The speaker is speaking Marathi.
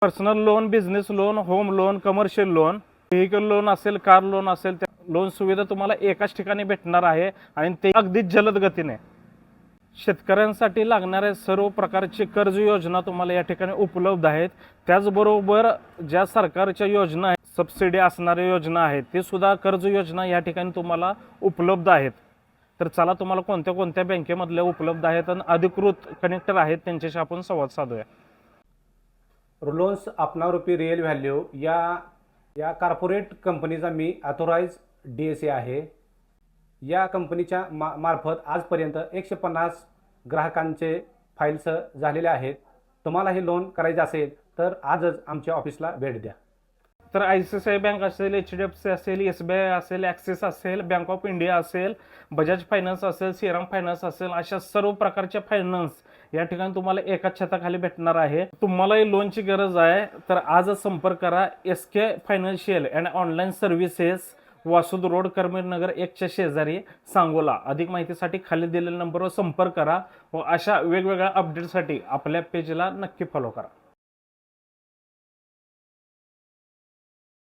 Personal loan, business loan, home loan, commercial loan, vehicle loan असेल, कार लोन असेल, त्या लोन सुविधा तुम्हाला एकाच ठिकाणी भेटणार आहे आणि ते अगदी जलद गतीने. शेतकऱ्यांसाठी लागणाऱ्या सर्व प्रकारची कर्ज योजना तुम्हाला या ठिकाणी उपलब्ध आहेत. त्याचबरोबर ज्या सरकारच्या योजना आहेत, सबसिडी असणाऱ्या योजना आहेत, ते सुद्धा कर्ज योजना या ठिकाणी तुम्हाला उपलब्ध आहेत. तर चला, तुम्हाला कोणत्या कोणत्या बँकेमधल्या उपलब्ध आहेत आणि अधिकृत कनेक्टर आहेत त्यांच्याशी आपण संवाद साधूया. लोन्स अपना रुपी रिअल व्हॅल्यू या कॉर्पोरेट कंपनीचा मी ऑथोराइज DSA आहे. या कंपनीच्या मार्फत आजपर्यंत 150 ग्राहकांचे फाईल्स झालेले आहेत. तुम्हाला हे लोन करायचे असेल तर आजच आमच्या ऑफिसला भेट द्या. तर ICICI बँक असेल, HDFC असेल, SBI असेल, ॲक्सिस असेल, बँक ऑफ इंडिया असेल, बजाज फायनान्स असेल, श्रीराम फायनान्स असेल, अशा सर्व प्रकारच्या फायनान्स या ठिकाणी तुम्हाला एकाच छताखाली भेटणार आहे. तुम्हालाही लोनची गरज आहे तर आजच संपर्क करा. SK financial and online services, Vasud road, Karminagar 1च्या शेजारी, सांगोला. अधिक माहितीसाठी खाली दिलेल्या नंबरवर संपर्क करा व अशा वेगवेगळ्या अपडेटसाठी आपल्या पेजला नक्की फॉलो करा.